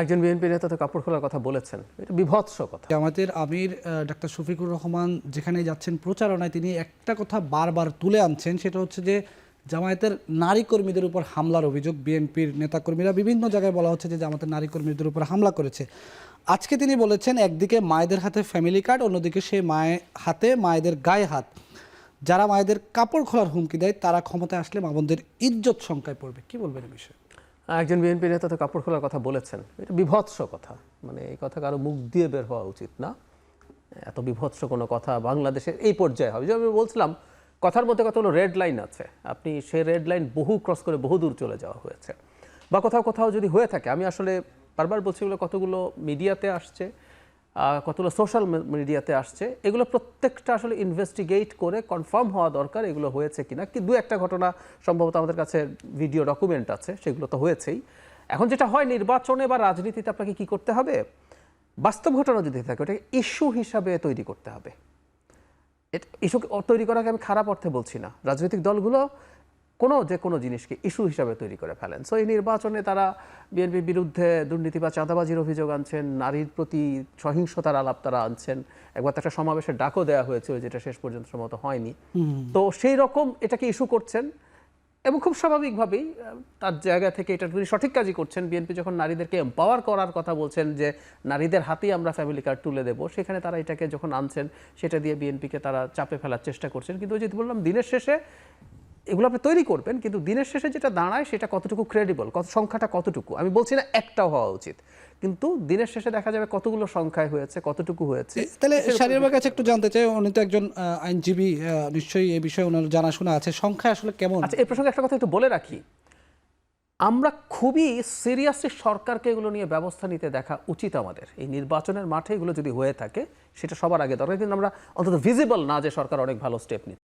একজন বিএনপি নেতা তো কাপড় খোলার কথা বলেছেন, এটা বিভৎস কথা। আমাদের আমির ডাক্তার শফিকুর রহমান যেখানে যাচ্ছেন প্রচারণায় তিনি একটা কথা বারবার তুলে আনছেন, সেটা হচ্ছে যে জামায়াতের নারী কর্মীদের উপর হামলার অভিযোগ। বিএনপির নেতাকর্মীরা বিভিন্ন জায়গায় বলা হচ্ছে যে জামায়াতের নারী কর্মীদের উপর হামলা করেছে। আজকে তিনি বলেছেন একদিকে মায়েদের হাতে ফ্যামিলি কার্ড, অন্যদিকে সে মায়েদের গায়ে হাত। যারা মায়েদের কাপড় খোলার হুমকি দেয় তারা ক্ষমতায় আসলে মা বোনদের ইজ্জত শঙ্কায় পড়বে। কি বলবেন এই বিষয়ে? একজন বিএনপি নেতা তো কাপড় খোলার কথা বলেছেন, এটা বিভৎস কথা। মানে এই কথা কারো মুখ দিয়ে বের হওয়া উচিত না। এত বিভৎস কোনো কথা বাংলাদেশের এই পর্যায়ে হবে। যেমন আমি বলছিলাম, কথার মধ্যে কতগুলো রেড লাইন আছে, আপনি সেই রেড লাইন বহু ক্রস করে বহু দূর চলে যাওয়া হয়েছে। বা কোথাও কোথাও যদি হয়ে থাকে, আমি আসলে বারবার বলছি এগুলো কতগুলো মিডিয়াতে আসছে, কতগুলো সোশ্যাল মিডিয়াতে আসছে, এগুলো প্রত্যেকটা আসলে ইনভেস্টিগেট করে কনফার্ম হওয়া দরকার এগুলো হয়েছে কিনা। কি দু একটা ঘটনা সম্ভবত আমাদের কাছে ভিডিও ডকুমেন্ট আছে, সেগুলো তো হয়েছেই। এখন যেটা হয়, নির্বাচনে বা রাজনীতিতে আপনাকে কি করতে হবে, বাস্তব ঘটনা যদি থাকে ওটাকে ইস্যু হিসাবে তৈরি করতে হবে। ইস্যু তৈরি করাকে আমি খারাপ অর্থে বলছি না, রাজনৈতিক দলগুলো যে কোনো জিনিসকে ইস্যু হিসাবে তৈরি করে ফেলেন। সো এই নির্বাচনে তারা বিএনপির বিরুদ্ধে দুর্নীতি বা চাঁদাবাজির অভিযোগ আনছেন, নারীর প্রতি সহিংসতার আলাপ তারা আনছেন। একবার তো একটা সমাবেশের ডাকও দেওয়া হয়েছিল, যেটা শেষ পর্যন্ত সম্ভবত হয়নি। তো সেই রকম এটাকে ইস্যু করছেন এবং খুব স্বাভাবিকভাবেই তার জায়গা থেকে এটা তিনি সঠিক কাজই করছেন। বিএনপি যখন নারীদেরকে এম্পাওয়ার করার কথা বলছেন, যে নারীদের হাতেই আমরা ফ্যামিলি কার্ড তুলে দেবো, সেখানে তারা এটাকে যখন আনছেন, সেটা দিয়ে বিএনপিকে তারা চাপে ফেলার চেষ্টা করছেন। কিন্তু ওই যে বললাম, দিনের শেষে এগুলো আপনি তৈরি করবেন, কিন্তু দিনের শেষে যেটা দাঁড়ায় সেটা কতটুকু ক্রেডিবল, সংখ্যাটা কতটুকু। আমি বলছি না একটাও হওয়া উচিত, কিন্তু দিনের শেষে দেখা যাবে কতগুলো সংখ্যায় হয়েছে, কতটুকু হয়েছে। তাহলে শাহরিয়ার কাছে একটু জানতে চাই, উনি তো একজন আইনজীবী, নিশ্চয়ই এই বিষয়ে ওনার জানাশোনা আছে, সংখ্যা আসলে কেমন? আচ্ছা, এই প্রসঙ্গে একটা কথা একটু বলে রাখি, আমরা খুবই সিরিয়াসলি সরকারকে এগুলো নিয়ে ব্যবস্থা নিতে দেখা উচিত আমাদের। এই নির্বাচনের মাঠে এগুলো যদি হয়ে থাকে সেটা সবার আগে দরকার, কিন্তু আমরা অন্তত ভিজিবল না যে সরকার অনেক ভালো স্টেপ নিচ্ছে।